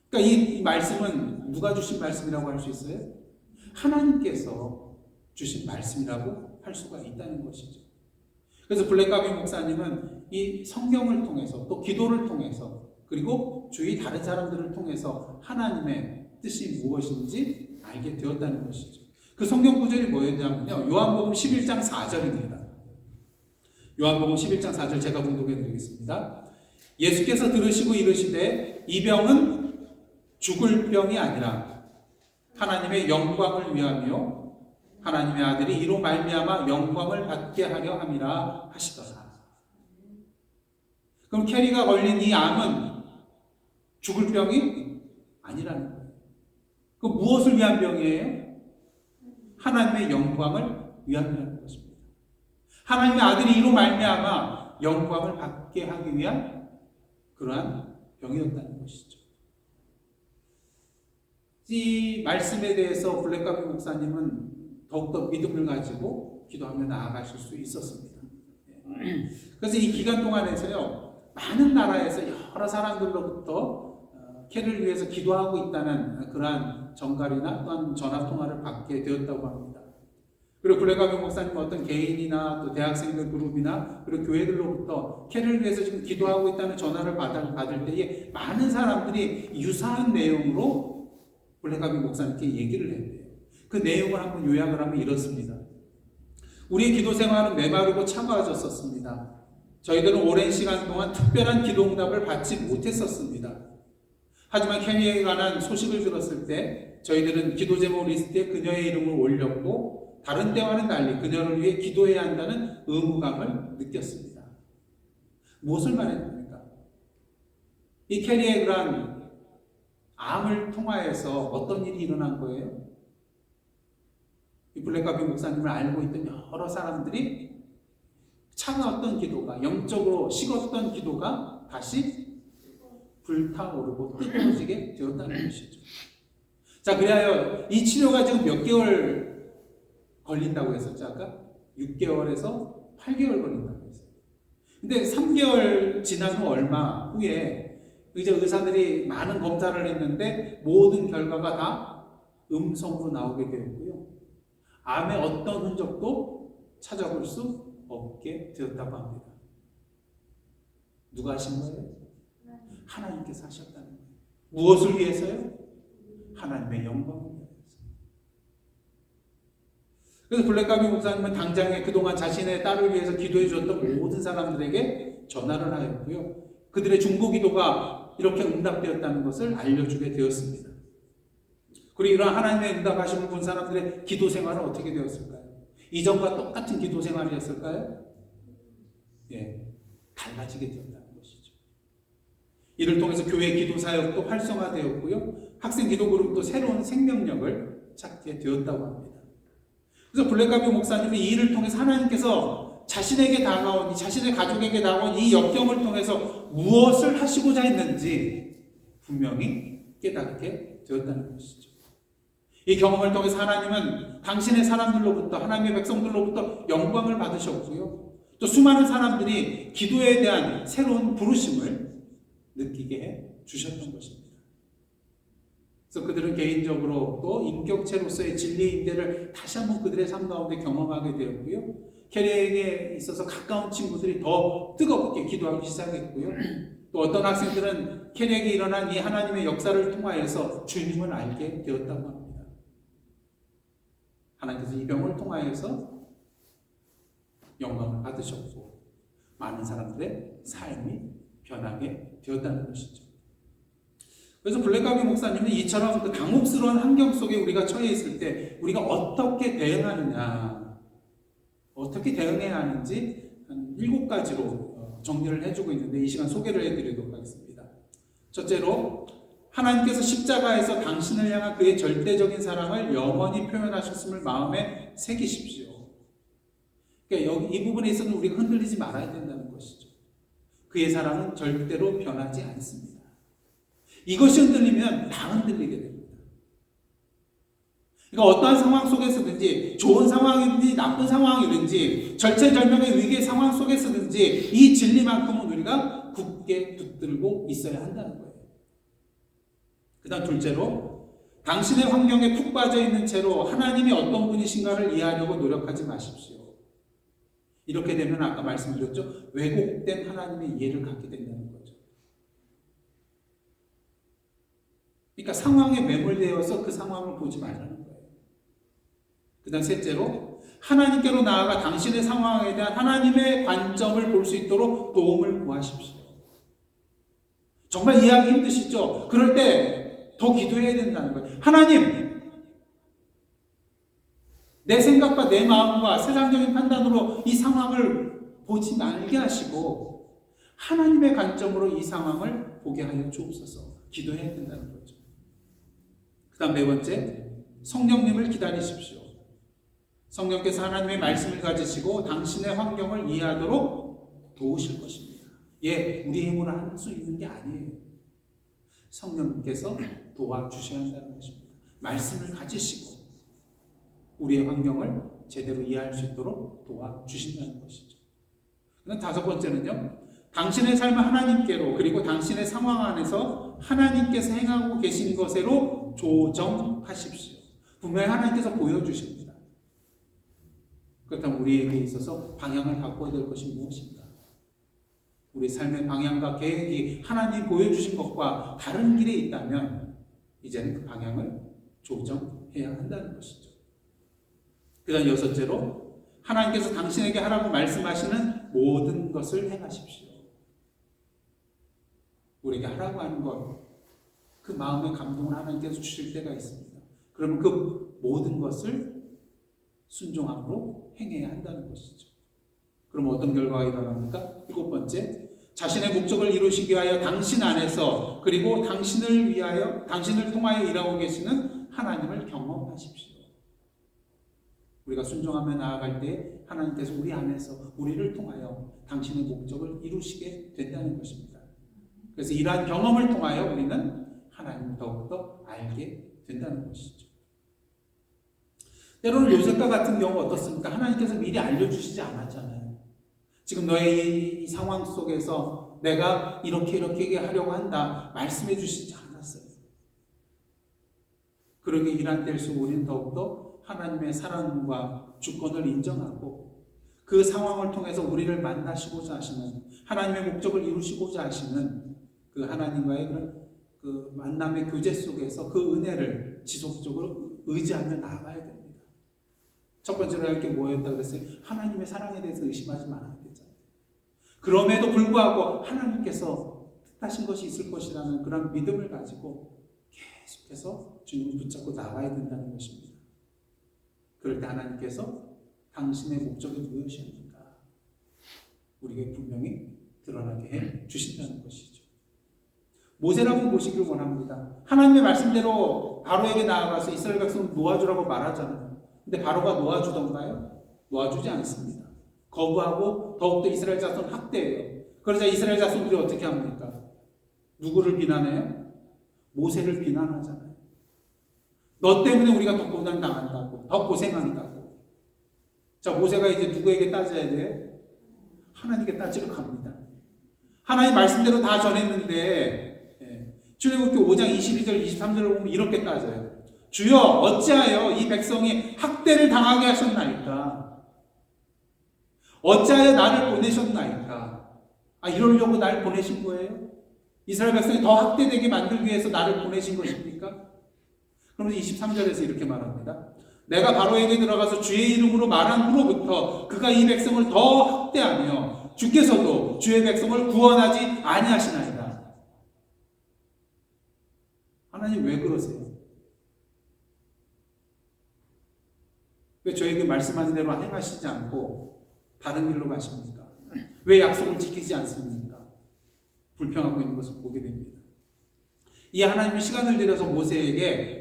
그러니까 이 말씀은 누가 주신 말씀이라고 할 수 있어요? 하나님께서 주신 말씀이라고 할 수가 있다는 것이죠. 그래서 블랙가비 목사님은 이 성경을 통해서 또 기도를 통해서 그리고 주위 다른 사람들을 통해서 하나님의 뜻이 무엇인지 알게 되었다는 것이죠. 그 성경 구절이 뭐였냐면요. 요한복음 11장 4절입니다. 요한복음 11장 4절 제가 봉독해 드리겠습니다. 예수께서 들으시고 이르시되 이 병은 죽을 병이 아니라 하나님의 영광을 위하며 하나님의 아들이 이로 말미암아 영광을 받게 하려 함이라 하시더라. 그럼 캐리가 걸린 이 암은 죽을 병이 아니라는 거예요. 그 무엇을 위한 병이에요? 하나님의 영광을 위함이라는 것입니다. 하나님의 아들이 이로 말미암아 영광을 받게 하기 위한 그러한 병이었다는 것이죠. 이 말씀에 대해서 블랙가비 목사님은 더욱더 믿음을 가지고 기도하며 나아가실 수 있었습니다. 그래서 이 기간 동안에서요, 많은 나라에서 여러 사람들로부터 캐리를 위해서 기도하고 있다는 그러한 전갈이나 또한 전화통화를 받게 되었다고 합니다. 그리고 블랙가비 목사님 어떤 개인이나 또 대학생들 그룹이나 그리고 교회들로부터 캐리를 위해서 지금 기도하고 있다는 전화를 받을 때에 많은 사람들이 유사한 내용으로 블랙가비 목사님께 얘기를 했대요. 그 내용을 한번 요약을 하면 이렇습니다. 우리의 기도 생활은 메마르고 차가워졌었습니다. 저희들은 오랜 시간 동안 특별한 기도 응답을 받지 못했었습니다. 하지만 캐리에 관한 소식을 들었을 때 저희들은 기도 제목 리스트에 그녀의 이름을 올렸고 다른 때와는 달리 그녀를 위해 기도해야 한다는 의무감을 느꼈습니다. 무엇을 말했습니까? 이 캐리에 관한 암을 통하여서 어떤 일이 일어난 거예요? 이 블랙가비 목사님을 알고 있던 여러 사람들이 차가웠던 기도가, 영적으로 식었던 기도가 다시 불타오르고 뜨거워지게 되었다는 것이죠. 자, 그리하여 이 치료가 지금 몇 개월 걸린다고 했었죠, 아까? 6개월에서 8개월 걸린다고 했어요. 근데 3개월 지난 후 얼마 후에 이제 의사들이 많은 검사를 했는데 모든 결과가 다 음성으로 나오게 되었고요. 암의 어떤 흔적도 찾아볼 수 없게 되었다고 합니다. 누가 하신 거예요? 하나님께서 하셨다는 거예요. 무엇을 위해서요? 하나님의 영광을 위해서. 그래서 블랙가비 목사님은 당장에 그동안 자신의 딸을 위해서 기도해 주었던 모든 사람들에게 전화를 하였고요. 그들의 중보기도가 이렇게 응답되었다는 것을 알려주게 되었습니다. 그리고 이러한 하나님의 응답하심을 본 사람들의 기도 생활은 어떻게 되었을까요? 이전과 똑같은 기도 생활이었을까요? 예, 달라지게 되었다는 것이죠. 이를 통해서 교회 기도 사역도 활성화되었고요. 학생 기도 그룹도 새로운 생명력을 찾게 되었다고 합니다. 그래서 블랙가비 목사님은 이 일을 통해서 하나님께서 자신에게 다가온, 자신의 가족에게 다가온 이 역경을 통해서 무엇을 하시고자 했는지 분명히 깨닫게 되었다는 것이죠. 이 경험을 통해서 하나님은 당신의 사람들로부터, 하나님의 백성들로부터 영광을 받으셨고요. 또 수많은 사람들이 기도에 대한 새로운 부르심을 느끼게 해 주셨던 것입니다. 그래서 그들은 개인적으로 또 인격체로서의 진리의 임재를 다시 한번 그들의 삶 가운데 경험하게 되었고요. 캐리에게 있어서 가까운 친구들이 더 뜨겁게 기도하기 시작했고요. 또 어떤 학생들은 캐리에게 일어난 이 하나님의 역사를 통하여서 주님을 알게 되었다고 합니다. 하나님께서 이 병을 통하여서 영광을 받으셨고 많은 사람들의 삶이 변하게 되었다는 것이죠. 그래서 블랙가비 목사님은 이처럼 그 당혹스러운 환경 속에 우리가 처해 있을 때 우리가 어떻게 대응하느냐, 어떻게 대응해야 하는지 한 7가지로 정리를 해주고 있는데 이 시간 소개를 해드리도록 하겠습니다. 첫째로, 하나님께서 십자가에서 당신을 향한 그의 절대적인 사랑을 영원히 표현하셨음을 마음에 새기십시오. 그러니까 여기 이 부분에 있어서는 우리가 흔들리지 말아야 된다는 것이죠. 그의 사랑은 절대로 변하지 않습니다. 이것이 흔들리면 다 흔들리게 됩니다. 그러니까 어떠한 상황 속에서든지, 좋은 상황이든지 나쁜 상황이든지, 절체절명의 위기의 상황 속에서든지 이 진리만큼은 우리가 굳게 굳게 붙들고 있어야 한다는 거예요. 그 다음 둘째로, 당신의 환경에 푹 빠져 있는 채로 하나님이 어떤 분이신가를 이해하려고 노력하지 마십시오. 이렇게 되면 아까 말씀드렸죠. 왜곡된 하나님의 이해를 갖게 된다는 거죠. 그러니까 상황에 매몰되어서 그 상황을 보지 말라는 거예요. 그 다음 셋째로, 하나님께로 나아가 당신의 상황에 대한 하나님의 관점을 볼 수 있도록 도움을 구하십시오. 정말 이해하기 힘드시죠? 그럴 때 더 기도해야 된다는 거예요. 하나님, 내 생각과 내 마음과 세상적인 판단으로 이 상황을 보지 말게 하시고 하나님의 관점으로 이 상황을 보게 하여 주옵소서. 기도해야 된다는 거죠. 그 다음 네 번째, 성령님을 기다리십시오. 성령께서 하나님의 말씀을 가지시고 당신의 환경을 이해하도록 도우실 것입니다. 우리 힘으로 할 수 있는 게 아니에요. 성령님께서 도와주셔야 한다는 것입니다. 말씀을 가지시고 우리의 환경을 제대로 이해할 수 있도록 도와주신다는 것이죠. 그다음 다섯 번째는요, 당신의 삶을 하나님께로, 그리고 당신의 상황 안에서 하나님께서 행하고 계신 것으로 조정하십시오. 분명히 하나님께서 보여주십니다. 그렇다면 우리에게 있어서 방향을 바꿔야 될 것이 무엇인가? 우리 삶의 방향과 계획이 하나님 보여주신 것과 다른 길에 있다면 이제는 그 방향을 조정해야 한다는 것이죠. 그 다음 여섯째로, 하나님께서 당신에게 하라고 말씀하시는 모든 것을 행하십시오. 우리에게 하라고 하는 것, 그 마음의 감동을 하나님께서 주실 때가 있습니다. 그러면 그 모든 것을 순종함으로 행해야 한다는 것이죠. 그럼 어떤 결과가 일어납니까? 일곱 번째, 자신의 목적을 이루시기 위하여 당신 안에서, 그리고 당신을 통하여 일하고 계시는 하나님을 경험하십시오. 우리가 순종하며 나아갈 때 하나님께서 우리 안에서 우리를 통하여 당신의 목적을 이루시게 된다는 것입니다. 그래서 이러한 경험을 통하여 우리는 하나님을 더욱더 알게 된다는 것이죠. 때로는 요셉과 같은 경우 어떻습니까? 하나님께서 미리 알려주시지 않았잖아요. 지금 너의 이 상황 속에서 내가 이렇게 하려고 한다 말씀해 주시지 않았어요. 그러게 일한 때일수록 우리는 더욱더 하나님의 사랑과 주권을 인정하고 그 상황을 통해서 우리를 만나시고자 하시는, 하나님의 목적을 이루시고자 하시는 그 하나님과의 그 만남의 교제 속에서 그 은혜를 지속적으로 의지하며 나아가야 됩니다. 첫 번째로 할 게 뭐였다 그랬어요? 하나님의 사랑에 대해서 의심하지 말아야 되잖아요. 그럼에도 불구하고 하나님께서 뜻하신 것이 있을 것이라는 그런 믿음을 가지고 계속해서 주님을 붙잡고 나가야 된다는 것입니다. 그럴 때 하나님께서 당신의 목적이 무엇이었는가 우리에게 분명히 드러나게 해 주신다는 것이죠. 모세라고 보시길 원합니다. 하나님의 말씀대로 바로에게 나아가서 이스라엘 백성을 놓아주라고 말하잖아요. 근데 바로가 놓아주던가요? 놓아주지 않습니다. 거부하고 더욱더 이스라엘 자손 학대해요. 그러자 이스라엘 자손들이 어떻게 합니까? 누구를 비난해요? 모세를 비난하잖아요. 너 때문에 우리가 더 고난당한다고, 더 고생한다고. 자, 모세가 이제 누구에게 따져야 돼요? 하나님께 따지러 갑니다. 하나님 말씀대로 다 전했는데, 출애굽기 5장 22절 23절을 보면 이렇게 따져요. 주여, 어찌하여 이 백성이 학대를 당하게 하셨나이까? 어찌하여 나를 보내셨나이까? 이러려고 나를 보내신 거예요? 이스라엘 백성이 더 학대되게 만들기 위해서 나를 보내신 것입니까? 그러면서 23절에서 이렇게 말합니다. 내가 바로에게 들어가서 주의 이름으로 말한 후로부터 그가 이 백성을 더 학대하며 주께서도 주의 백성을 구원하지 아니하시나이다. 하나님 왜 그러세요? 왜 저에게 말씀하신 대로 행하시지 않고 다른 길로 가십니까? 왜 약속을 지키지 않습니까? 불평하고 있는 것을 보게 됩니다. 이 하나님이 시간을 들여서 모세에게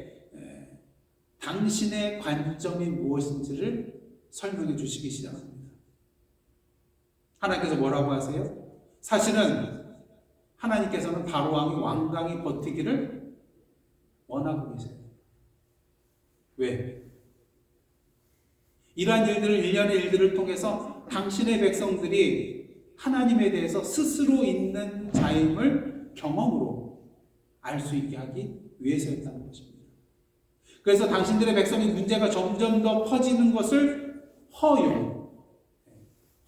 당신의 관점이 무엇인지를 설명해 주시기 시작합니다. 하나님께서 뭐라고 하세요? 사실은 하나님께서는 바로 왕이 완강히 버티기를 원하고 계세요. 왜? 이러한 일들을, 일련의 일들을 통해서 당신의 백성들이 하나님에 대해서 스스로 있는 자임을 경험으로 알 수 있게 하기 위해서였다는 것입니다. 그래서 당신들의 백성의 문제가 점점 더 퍼지는 것을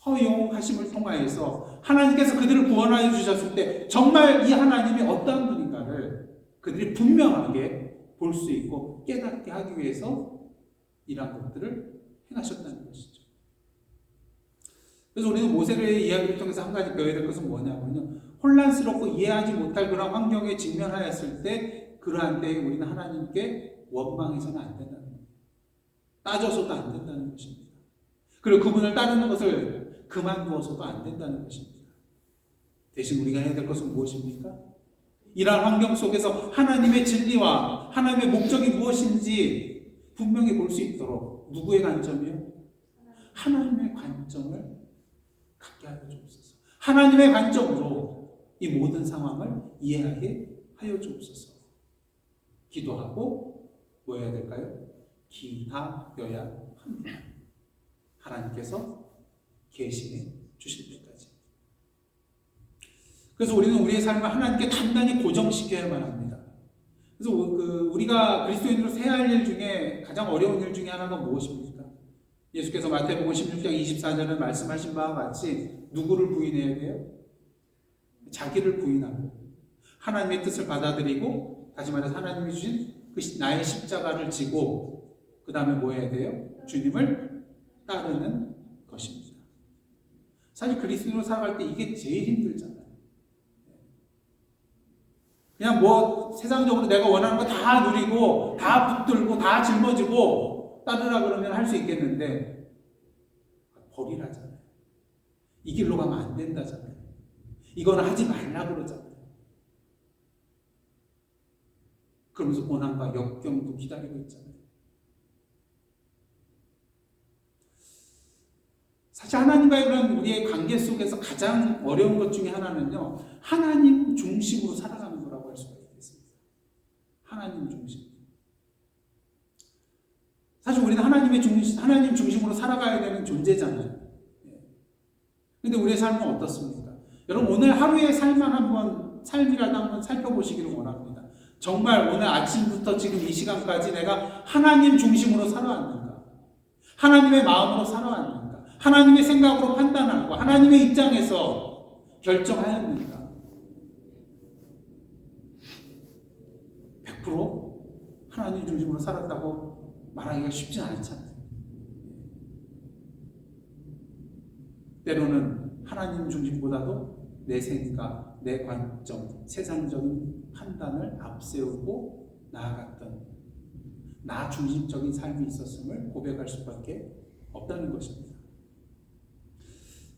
허용하심을 통하여서 하나님께서 그들을 구원하여 주셨을 때 정말 이 하나님이 어떠한 분인가를 그들이 분명하게 볼 수 있고 깨닫게 하기 위해서 이러한 것들을 행하셨다는 것이죠. 그래서 우리는 모세의 이야기를 통해서 한 가지 배워야 될 것은 뭐냐면요, 혼란스럽고 이해하지 못할 그런 환경에 직면하였을 때 그러한 때에 우리는 하나님께 원망해서는 안 된다는 거예요. 따져서도 안 된다는 것입니다. 그리고 그분을 따르는 것을 그만두어서도 안 된다는 것입니다. 대신 우리가 해야 될 것은 무엇입니까? 이러한 환경 속에서 하나님의 진리와 하나님의 목적이 무엇인지 분명히 볼 수 있도록 누구의 관점이요? 하나님의 관점을 갖게 하여 주옵소서. 하나님의 관점으로 이 모든 상황을 이해하게 하여 주옵소서. 기도하고 뭐 해야 될까요? 기다려야 합니다. 하나님께서 계시해 주실 때까지. 그래서 우리는 우리의 삶을 하나님께 단단히 고정시켜야만 합니다. 그래서 우리가 그리스도인으로 해야 할 일 중에 가장 어려운 일 중에 하나가 무엇입니까? 예수께서 마태복음 16장 24절에 말씀하신 바와 같이 누구를 부인해야 돼요? 자기를 부인하고 하나님의 뜻을 받아들이고, 다시 말해서 하나님이 주신 그 나의 십자가를 지고 그 다음에 뭐 해야 돼요? 주님을 따르는 것입니다. 사실 그리스도인으로 살아갈 때 이게 제일 힘들잖아요. 그냥 뭐 세상적으로 내가 원하는 거 다 누리고 다 붙들고 다 짊어지고 따르라 그러면 할 수 있겠는데 버리라잖아요. 이 길로 가면 안 된다잖아요. 이거는 하지 말라 그러잖아요. 그러면서 고난과 역경도 기다리고 있잖아요. 사실 하나님과의 그런 우리의 관계 속에서 가장 어려운 것 중에 하나는요, 하나님 중심으로 살아가는 거라고 할 수가 있겠습니다. 하나님 중심. 사실 우리는 하나님 중심으로 살아가야 되는 존재잖아요. 근데 우리의 삶은 어떻습니까? 여러분, 오늘 하루의 삶이라도 한번 살펴보시기를 원합니다. 정말 오늘 아침부터 지금 이 시간까지 내가 하나님 중심으로 살아왔는가? 하나님의 마음으로 살아왔는가? 하나님의 생각으로 판단하고 하나님의 입장에서 결정하였는가? 100% 하나님 중심으로 살았다고 말하기가 쉽지 않잖아요. 때로는 하나님 중심보다도 내 생각, 내 관점, 세상적인 판단을 앞세우고 나아갔던 나 중심적인 삶이 있었음을 고백할 수밖에 없다는 것입니다.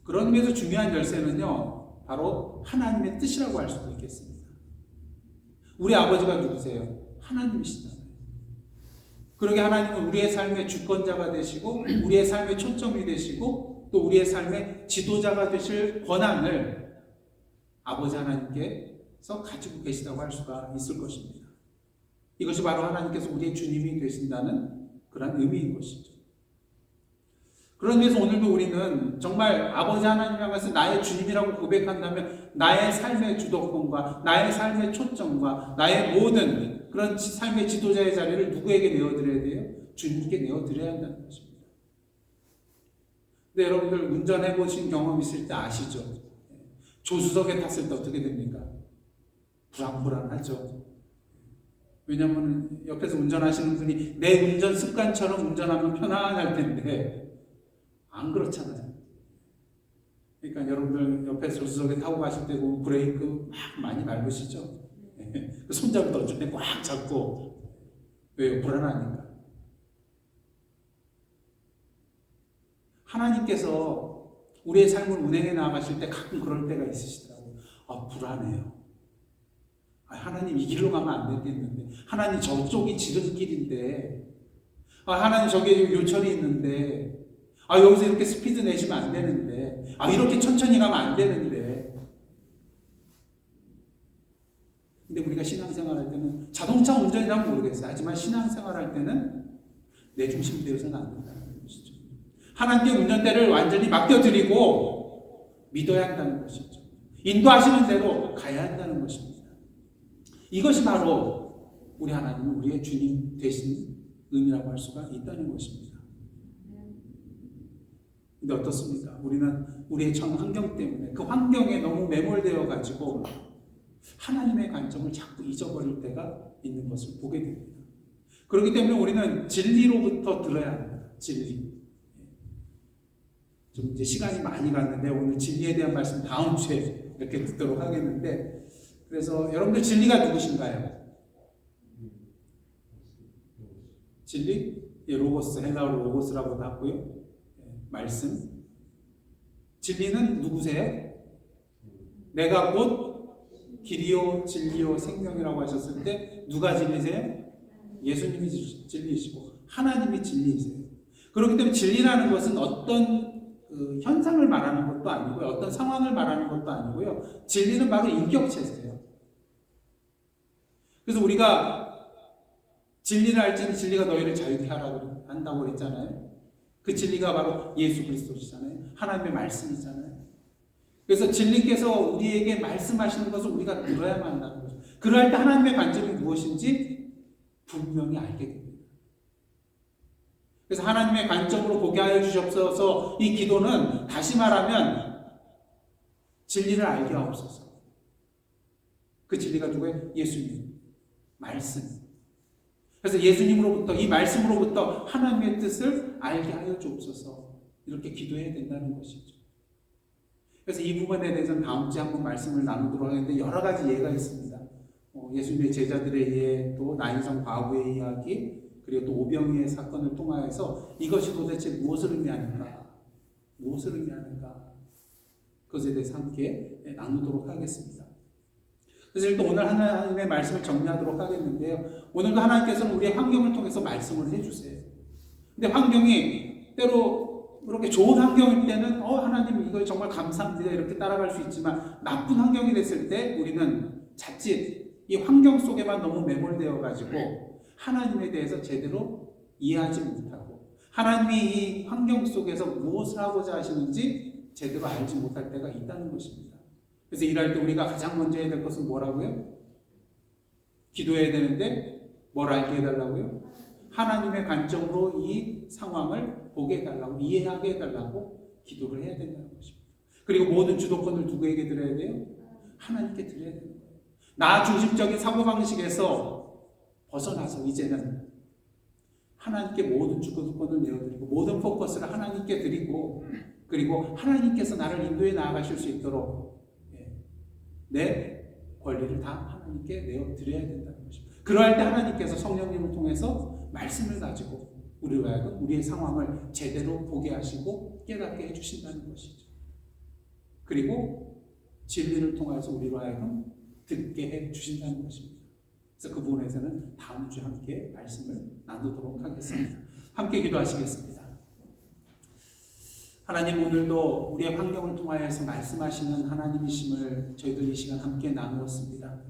그런 의미에서 중요한 열쇠는요, 바로 하나님의 뜻이라고 할 수도 있겠습니다. 우리 아버지가 누구세요? 하나님이시잖아요. 그러게 하나님은 우리의 삶의 주권자가 되시고 우리의 삶의 초점이 되시고 또 우리의 삶의 지도자가 되실 권한을 아버지 하나님께서 가지고 계시다고 할 수가 있을 것입니다. 이것이 바로 하나님께서 우리의 주님이 되신다는 그런 의미인 것이죠. 그런 의미에서 오늘도 우리는 정말 아버지 하나님이란 것을 나의 주님이라고 고백한다면 나의 삶의 주도권과 나의 삶의 초점과 나의 모든 그런 삶의 지도자의 자리를 누구에게 내어드려야 돼요? 주님께 내어드려야 한다는 것입니다. 근데 여러분들 운전해 보신 경험 있을 때 아시죠? 조수석에 탔을 때 어떻게 됩니까? 불안불안하죠. 왜냐하면 옆에서 운전하시는 분이 내 운전 습관처럼 운전하면 편안할 텐데 안 그렇잖아요. 그러니까 여러분들 옆에 조수석에 타고 가실 때 브레이크 막 많이 밟으시죠? 손잡이도 어쩌면 꽉 잡고. 왜요? 불안하니까. 하나님께서 우리의 삶을 운행해 나가실 때 가끔 그럴 때가 있으시더라고요. 불안해요. 하나님 이 길로 가면 안 되겠는데. 하나님 저쪽이 지름길인데. 하나님 저기에 요철이 있는데. 여기서 이렇게 스피드 내시면 안 되는데. 이렇게 천천히 가면 안 되는데. 근데 우리가 신앙생활 할 때는 자동차 운전이라면 모르겠어요. 하지만 신앙생활 할 때는 내 중심 되어서는 안 된다는 것이죠. 하나님께 운전대를 완전히 맡겨드리고 믿어야 한다는 것이죠. 인도하시는 대로 가야 한다는 것입니다. 이것이 바로 우리 하나님은 우리의 주님 되신 의미라고 할 수가 있다는 것입니다. 근데 어떻습니까? 우리는 우리의 전 환경 때문에 그 환경에 너무 매몰되어 가지고 하나님의 관점을 자꾸 잊어버릴 때가 있는 것을 보게 됩니다. 그렇기 때문에 우리는 진리로부터 들어야 합니다. 진리. 좀 이제 시간이 많이 갔는데 오늘 진리에 대한 말씀 다음 주에 이렇게 듣도록 하겠는데, 그래서 여러분들 진리가 누구신가요? 진리? 예, 로고스, 헬라어로 로고스라고도 하고요. 예, 말씀. 진리는 누구세요? 내가 곧 길이요 진리요 생명이라고 하셨을 때 누가 진리세요? 예수님이 진리이시고 하나님이 진리이세요. 그렇기 때문에 진리라는 것은 어떤 그 현상을 말하는 것도 아니고요, 어떤 상황을 말하는 것도 아니고요, 진리는 바로 인격체세요. 그래서 우리가 진리를 알지니 진리가 너희를 자유케 하라고 한다고 했잖아요. 그 진리가 바로 예수 그리스도시잖아요. 하나님의 말씀이잖아요. 그래서 진리께서 우리에게 말씀하시는 것을 우리가 들어야만 한다는 거죠. 그럴 때 하나님의 관점이 무엇인지 분명히 알게 됩니다. 그래서 하나님의 관점으로 보게 하여 주시옵소서. 이 기도는 다시 말하면 진리를 알게 하옵소서. 그 진리가 누구예요? 예수님. 말씀. 그래서 예수님으로부터, 이 말씀으로부터 하나님의 뜻을 알게 하여 주옵소서. 이렇게 기도해야 된다는 것이죠. 그래서 이 부분에 대해서는 다음 주에 한번 말씀을 나누도록 하는데 여러 가지 예가 있습니다. 예수님의 제자들의 예, 또 나인성 과부의 이야기, 그리고 또 오병이의 사건을 통하여서 이것이 도대체 무엇을 의미하는가? 무엇을 의미하는가? 그것에 대해서 함께 나누도록 하겠습니다. 그래서 일단 오늘 하나님의 말씀을 정리하도록 하겠는데요. 오늘도 하나님께서는 우리의 환경을 통해서 말씀을 해주세요. 근데 환경이 때로 그렇게 좋은 환경일 때는 하나님 이거 정말 감사합니다 이렇게 따라갈 수 있지만, 나쁜 환경이 됐을 때 우리는 자칫 이 환경 속에만 너무 매몰되어 가지고 하나님에 대해서 제대로 이해하지 못하고 하나님이 이 환경 속에서 무엇을 하고자 하시는지 제대로 알지 못할 때가 있다는 것입니다. 그래서 일할 때 우리가 가장 먼저 해야 될 것은 뭐라고요? 기도해야 되는데 뭘 알게 해달라고요? 하나님의 관점으로 이 상황을 보게 해달라고, 이해하게 해달라고 기도를 해야 된다는 것입니다. 그리고 모든 주도권을 누구에게 드려야 돼요? 하나님께 드려야 되는 거예요. 나 중심적인 사고방식에서 벗어나서 이제는 하나님께 모든 주도권을 내어드리고 모든 포커스를 하나님께 드리고, 그리고 하나님께서 나를 인도해 나아가실 수 있도록 내 권리를 다 하나님께 내어드려야 된다는 것입니다. 그러할 때 하나님께서 성령님을 통해서 말씀을 가지고 우리로 하여금 우리의 상황을 제대로 보게 하시고 깨닫게 해주신다는 것이죠. 그리고 진리를 통해서 우리로 하여금 듣게 해주신다는 것입니다. 그래서 그 부분에서는 다음 주에 함께 말씀을 나누도록 하겠습니다. 함께 기도하시겠습니다. 하나님, 오늘도 우리의 환경을 통하여서 말씀하시는 하나님이심을 저희들 이 시간 함께 나누었습니다.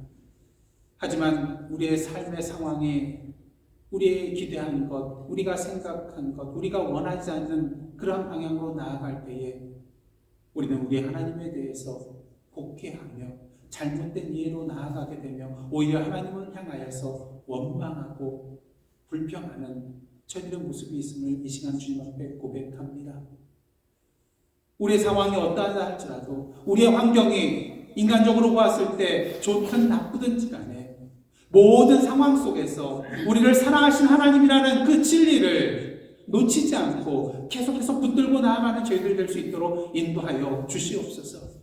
하지만 우리의 삶의 상황에 우리의 기대한 것, 우리가 생각한 것, 우리가 원하지 않는 그런 방향으로 나아갈 때에 우리는 우리 하나님에 대해서 곡해하며 잘못된 이해로 나아가게 되며 오히려 하나님을 향하여서 원망하고 불평하는 저희들의 모습이 있음을 이 시간 주님 앞에 고백합니다. 우리의 상황이 어떠하다 할지라도 우리의 환경이 인간적으로 보았을 때 좋든 나쁘든지 간에 모든 상황 속에서 우리를 사랑하신 하나님이라는 그 진리를 놓치지 않고 계속해서 붙들고 나아가는 저희들 될 수 있도록 인도하여 주시옵소서.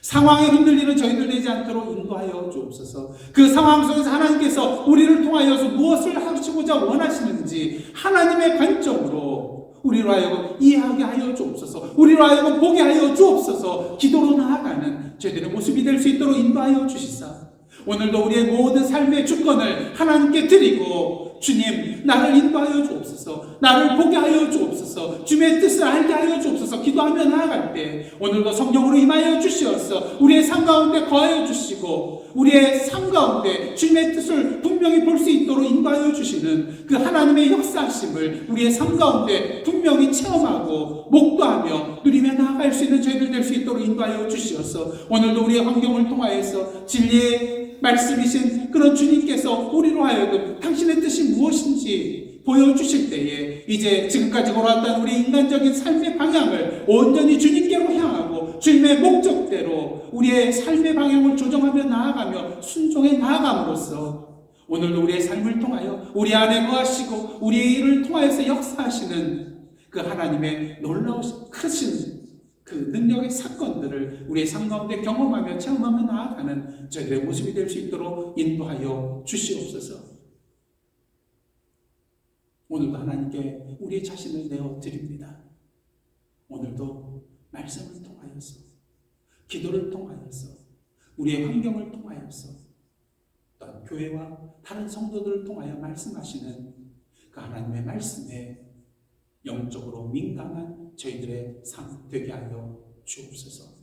상황에 흔들리는 저희들 되지 않도록 인도하여 주옵소서. 그 상황 속에서 하나님께서 우리를 통하여서 무엇을 하시고자 원하시는지 하나님의 관점으로 우리로 하여금 이해하게 하여 주옵소서. 우리로 하여금 보게 하여 주옵소서. 기도로 나아가는 저희들의 모습이 될 수 있도록 인도하여 주시사 오늘도 우리의 모든 삶의 주권을 하나님께 드리고, 주님 나를 인도하여 주옵소서. 나를 보게 하여 주옵소서. 주시옵소서. 주님의 뜻을 알게 하여 주옵소서. 기도하며 나아갈 때 오늘도 성령으로 임하여 주시옵소서. 우리의 삶 가운데 거하여 주시고 우리의 삶 가운데 주님의 뜻을 분명히 볼 수 있도록 인도하여 주시는 그 하나님의 역사하심을 우리의 삶 가운데 분명히 체험하고 목도하며 누리며 나아갈 수 있는 저희들 될 수 있도록 인도하여 주시옵소서. 오늘도 우리의 환경을 통하여서 진리의 말씀이신 그런 주님께서 우리로 하여금 당신의 뜻이 무엇인지 보여주실 때에 이제 지금까지 걸어왔던 우리 인간적인 삶의 방향을 온전히 주님께로 향하고 주님의 목적대로 우리의 삶의 방향을 조정하며 나아가며 순종해 나아감으로써 오늘도 우리의 삶을 통하여 우리 안에 거하시고 우리의 일을 통하여서 역사하시는 그 하나님의 놀라우신 크신 그 능력의 사건들을 우리의 삶 가운데 경험하며 체험하며 나아가는 저희들의 모습이 될 수 있도록 인도하여 주시옵소서. 오늘도 하나님께 우리 자신을 내어 드립니다. 오늘도 말씀을 통하여서 기도를 통하여서 우리의 환경을 통하여서 또한 교회와 다른 성도들을 통하여 말씀하시는 그 하나님의 말씀에 영적으로 민감한 저희들의 삶 되게 하여 주옵소서.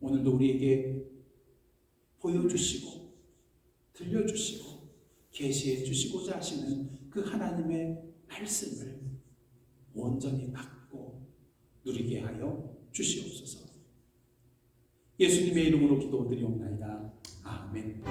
오늘도 우리에게 보여주시고 들려주시고 계시해 주시고자 하시는 그 하나님의 말씀을 온전히 받고 누리게 하여 주시옵소서. 예수님의 이름으로 기도드리옵나이다. 아멘.